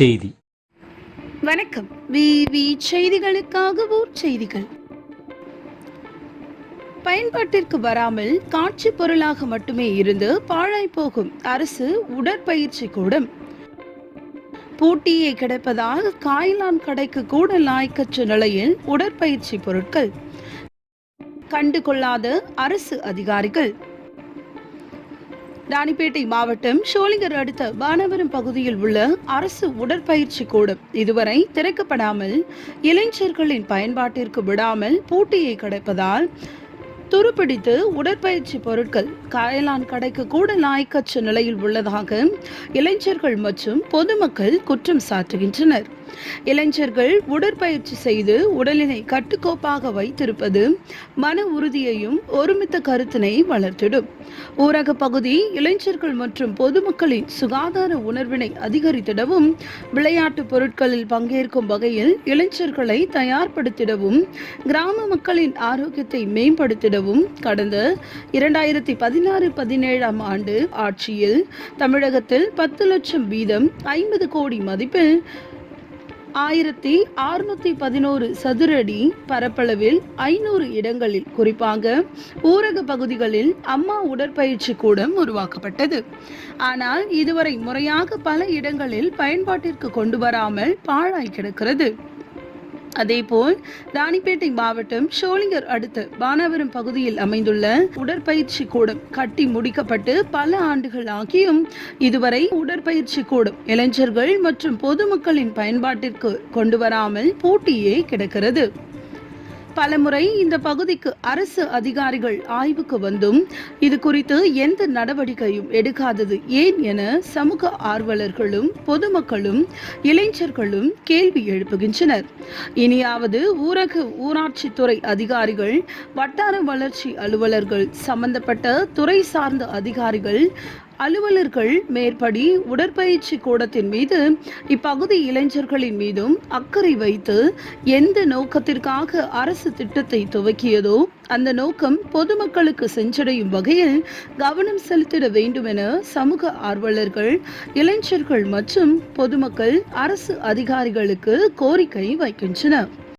செய்தி. வணக்கம். விவி செய்திகளுக்காக ஊர் செய்திகள். பயன்பாட்டிற்கு வராமல் காட்சி பொருளாக மட்டுமே இருந்து பாழாய் போகும் அரசு உடற்பயிற்சி கூடம். பூட்டியே கிடப்பதால் காய்லான் கடைக்கு கூட லாய்க்கற்ற நிலையில் உடற்பயிற்சி பொருட்கள். கண்டுகொள்ளாத அரசு அதிகாரிகள். ராணிப்பேட்டை மாவட்டம் ஷோலிங்கர் அடுத்த வானவரம் பகுதியில் உள்ள அரசு உடற்பயிற்சி கூடம் இதுவரை திறக்கப்படாமல் இளைஞர்களின் பயன்பாட்டிற்கு விடாமல் பூட்டியை கிடப்பதால் துருப்பிடித்து உடற்பயிற்சி பொருட்கள் காயலான் கடைக்கு கூட லாய்க்கற்ற நிலையில் உள்ளதாக இளைஞர்கள் மற்றும் பொதுமக்கள் குற்றம் சாட்டுகின்றனர். இளைஞர்கள் உடற்பயிற்சி செய்து உடலினை கட்டுக்கோப்பாக வைத்திருப்பது மன உறுதியையும் ஒருமித்த கருத்தினை வளர்த்திடும். ஊரக பகுதி இளைஞர்கள் மற்றும் பொதுமக்களின் சுகாதார உணர்வினை அதிகரித்திடவும் விளையாட்டு பொருட்களில் பங்கேற்கும் வகையில் இளைஞர்களை தயார்படுத்திடவும் கிராம மக்களின் ஆரோக்கியத்தை மேம்படுத்திடவும் கடந்த 2016-17 ஆண்டு ஆட்சியில் தமிழகத்தில் 10 லட்சம் வீதம் 50 கோடி மதிப்பில் 1611 சதுர அடி பரப்பளவில் 500 இடங்களில் குறிப்பாக ஊரக பகுதிகளில் அம்மா உடற்பயிற்சி கூடம் உருவாக்கப்பட்டது. ஆனால் இதுவரை முறையாக பல இடங்களில் பயன்பாட்டிற்கு கொண்டு வராமல் பாழாய் கிடக்கிறது. அதேபோல் ராணிப்பேட்டை மாவட்டம் ஷோலிங்கர் அடுத்த வானவரம் பகுதியில் அமைந்துள்ள உடற்பயிற்சி கூடம் கட்டி முடிக்கப்பட்டு பல ஆண்டுகள் ஆகியும் இதுவரை உடற்பயிற்சி கூடம் இளைஞர்கள் மற்றும் பொதுமக்களின் பயன்பாட்டிற்கு கொண்டு வராமல் பூட்டியே கிடக்கிறது. பலமுறை இந்த பகுதிக்கு அரசு அதிகாரிகள் ஆய்வுக்கு வந்தும் இது குறித்து எந்த நடவடிக்கையும் எடுக்காதது ஏன் என சமூக ஆர்வலர்களும் பொதுமக்களும் இளைஞர்களும் கேள்வி எழுப்புகின்றனர். இனியாவது ஊராட்சித்துறை அதிகாரிகள், வட்டார வளர்ச்சி அலுவலர்கள், சம்பந்தப்பட்ட துறை சார்ந்த அதிகாரிகள் அலுவலர்கள் மேற்படி உடற்பயிற்சி கூடத்தின் மீது இப்பகுதி இளைஞர்களின் மீதும் அக்கறை வைத்து எந்த நோக்கத்திற்காக அரசு திட்டத்தை துவக்கியதோ அந்த நோக்கம் பொதுமக்களுக்கு சென்றடையும் வகையில் கவனம் செலுத்திட வேண்டும் என சமூக ஆர்வலர்கள், இளைஞர்கள் மற்றும் பொதுமக்கள் அரசு அதிகாரிகளுக்கு கோரிக்கை வைக்கின்றனர்.